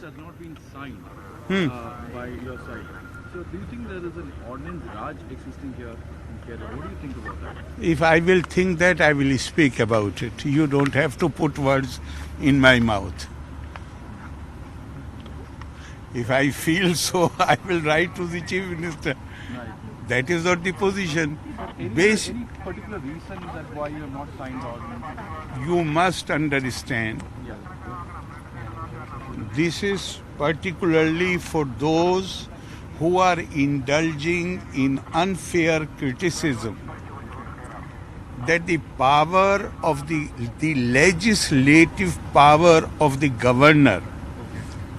has not been signed by your side. So do you think there is an ordinance Raj existing here in Kerala? What do you think about that? If I will think that, I will speak about it. You don't have to put words in my mouth. If I feel so, I will write to the Chief Minister. Right. That is not the position. Any particular reason that why you have not signed the ordinance? You must understand, Yeah. this is particularly for those who are indulging in unfair criticism that the power of the legislative power of the governor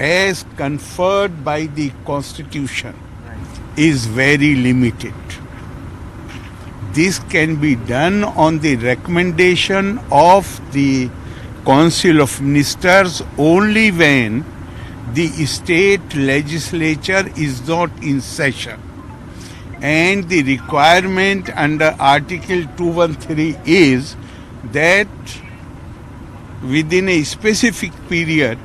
as conferred by the Constitution is very limited. This can be done on the recommendation of the Council of Ministers only when the state legislature is not in session. And the requirement under Article 213 is that within a specific period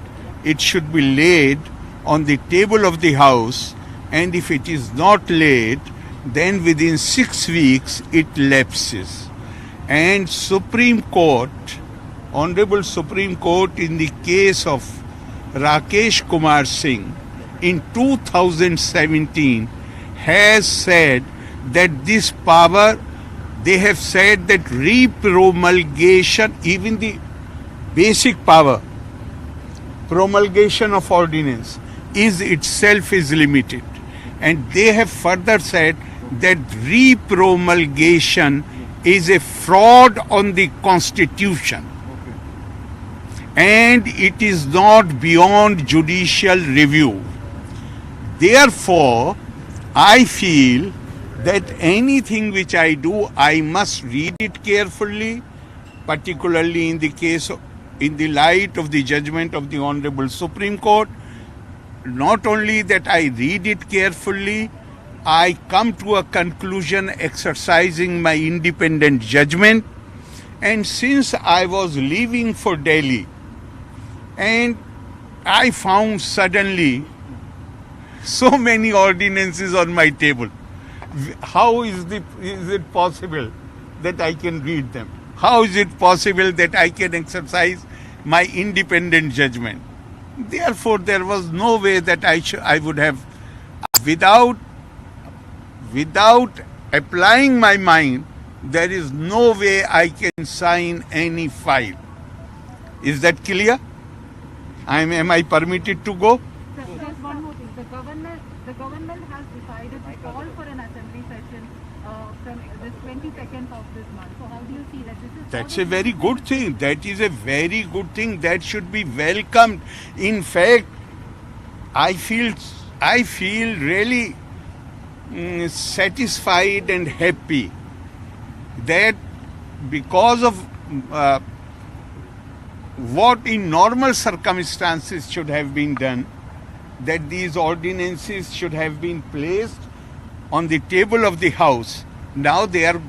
it should be laid on the table of the House, and if it is not laid, then within 6 weeks it lapses. And Supreme Court, Honorable Supreme Court in the case of Rakesh Kumar Singh in 2017 has said that this power, they have said that repromulgation, even the basic power, promulgation of ordinance is itself is limited. And they have further said that repromulgation is a fraud on the Constitution. And it is not beyond judicial review. Therefore, I feel that anything which I do, I must read it carefully, particularly in the case of, in the light of the judgment of the Honorable Supreme Court. Not only that I read it carefully, I come to a conclusion exercising my independent judgment. And since I was leaving for Delhi, and I found suddenly so many ordinances on my table, how is it possible that I can read them? How is it possible that I can exercise my independent judgment? Therefore, there was no way that I would have, without applying my mind, there is no way I can sign any file. Is that clear? Am I permitted to go? There's one more thing. The government has decided to call for an assembly session from this 22nd of this month. So how do you see that? That's a very good thing. That is a very good thing. That should be welcomed. In fact, I feel really satisfied and happy that because of what in normal circumstances should have been done, that these ordinances should have been placed on the table of the House. Now they are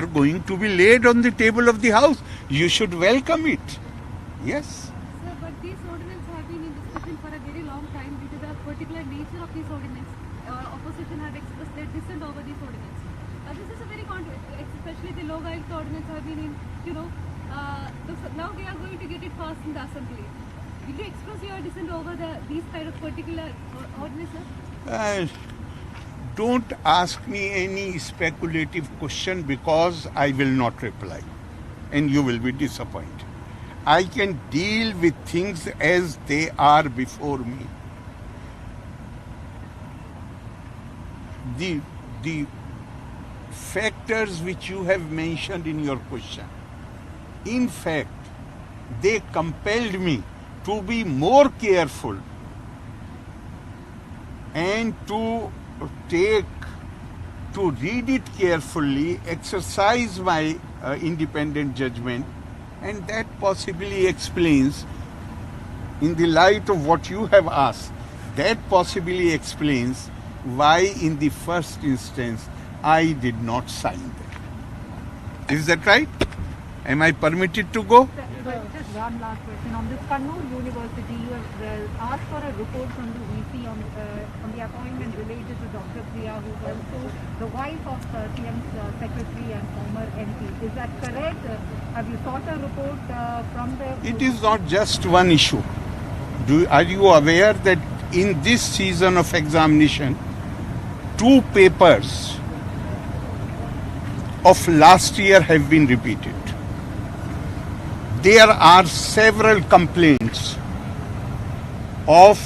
going to be laid on the table of the House. You should welcome it. Yes. Sir, but these ordinances have been in discussion for a very long time due to the particular nature of these ordinances. Opposition had expressed their dissent over these ordinances. This is a very especially the low-guilt ordinance have been in, now they are going to get it passed in the assembly. Will you express your dissent over these kind of particular ordinances? Don't ask me any speculative question because I will not reply and you will be disappointed. I can deal with things as they are before me. The factors which you have mentioned in your question, in fact, they compelled me to be more careful and to read it carefully, exercise my independent judgment, and that possibly explains, in the light of what you have asked, that possibly explains why in the first instance I did not sign that. Is that right? Am I permitted to go? Just one last question. On this Kannur University, you have asked for a report from the VC on the appointment related to Dr. Priya, who is also the wife of CM's secretary and former MP. Is that correct? Have you sought a report from the... It is not just one issue. Are you aware that in this season of examination, 2 papers of last year have been repeated? There are several complaints of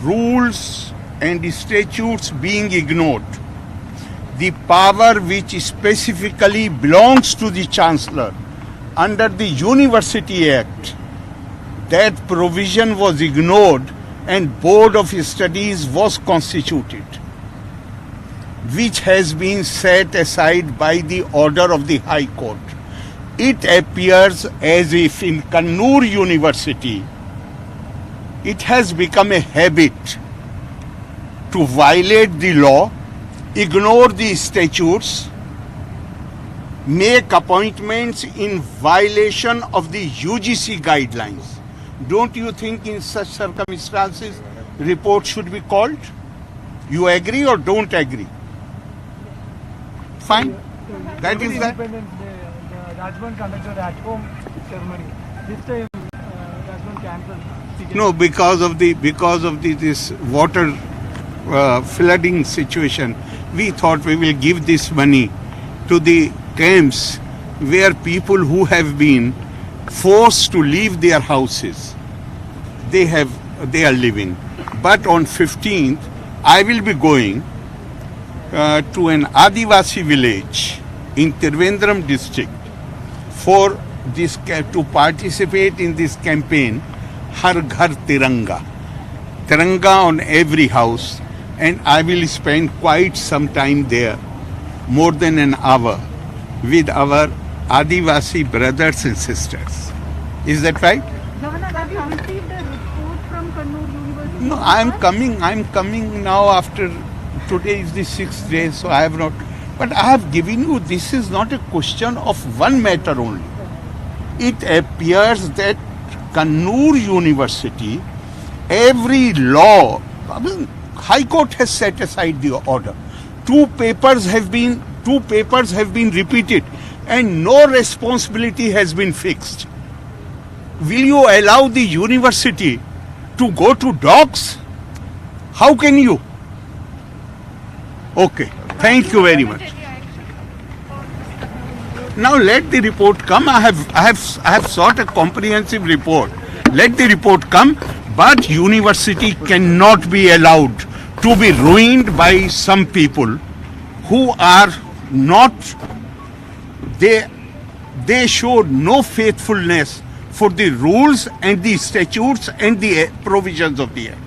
rules and statutes being ignored. The power which specifically belongs to the Chancellor under the University Act, that provision was ignored and Board of Studies was constituted, which has been set aside by the order of the High Court. It appears as if in Kannur University, it has become a habit to violate the law, ignore the statutes, make appointments in violation of the UGC guidelines. Don't you think in such circumstances report should be called? You agree or don't agree? Fine. That is that. Independence Day, the Rajbhavan conducted at home ceremony. This time, Rajbhavan cancelled. No, because of this water flooding situation, we thought we will give this money to the camps where people who have been forced to leave their houses, they are living. But on 15th, I will be going to an Adivasi village in Trivandrum district for this to participate in this campaign, Har Ghar Tiranga. Tiranga on every house, and I will spend quite some time there, more than an hour, with our Adivasi brothers and sisters. Is that right? Governor, have you received a report from Kannur University? No, I'm coming now after, today is the 6th day, so I have not, but I have given you, this is not a question of one matter only. It appears that Kannur University, every law, I mean, High Court has set aside the order. 2 papers have been repeated and no responsibility has been fixed. Will you allow the university to go to dogs? How can you? Okay, thank you very much. Now let the report come. I have sought a comprehensive report. Let the report come, but university cannot be allowed to be ruined by some people who are not, they showed no faithfulness for the rules and the statutes and the provisions of the Act.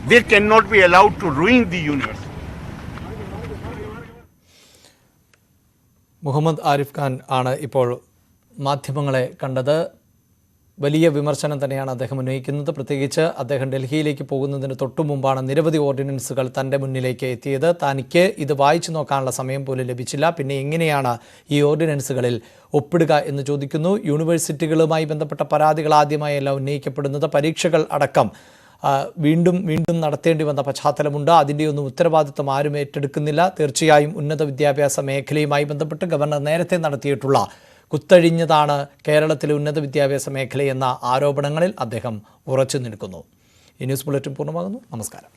They cannot be allowed to ruin the university. Muhammad Arif Khan ആണ് ഇപ്പോൾ മാധ്യമങ്ങളെ കണ്ടത്. വലിയ വിമർശനം തന്നെയാണ് അദ്ദേഹം ഉന്നയിക്കുന്നത്. പ്രത്യേകിച്ച് അദ്ദേഹം ഡൽഹിയിലേക്ക് പോകുന്നതിന് തൊട്ടു മുമ്പാണ് നിരവധി ഓർഡിനൻസുകൾ തൻ്റെ മുന്നിലേക്ക് എത്തിയത്. തനിക്ക് ഇത് വായിച്ചു നോക്കാനുള്ള സമയം പോലും ലഭിച്ചില്ല. പിന്നെ എങ്ങനെയാണ് ഈ ഓർഡിനൻസുകളിൽ ഒപ്പിടുക എന്ന് ചോദിക്കുന്നു. യൂണിവേഴ്സിറ്റികളുമായി ബന്ധപ്പെട്ട പരാതികൾ ആദ്യമായല്ല ഉന്നയിക്കപ്പെടുന്നത്. പരീക്ഷകൾ അടക്കം വീണ്ടും നടത്തേണ്ടി വന്ന പശ്ചാത്തലമുണ്ട്. അതിൻ്റെയൊന്നും ഉത്തരവാദിത്വം ആരും ഏറ്റെടുക്കുന്നില്ല. തീർച്ചയായും ഉന്നത വിദ്യാഭ്യാസ മേഖലയുമായി ബന്ധപ്പെട്ട് ഗവർണർ നേരത്തെ നടത്തിയിട്ടുള്ള കുത്തഴിഞ്ഞതാണ് കേരളത്തിലെ ഉന്നത വിദ്യാഭ്യാസ മേഖലയെന്ന ആരോപണങ്ങളിൽ അദ്ദേഹം ഉറച്ചു നിൽക്കുന്നു. ഈ ന്യൂസ് ബുള്ളറ്റിൻ പൂർണ്ണമാകുന്നു. നമസ്കാരം.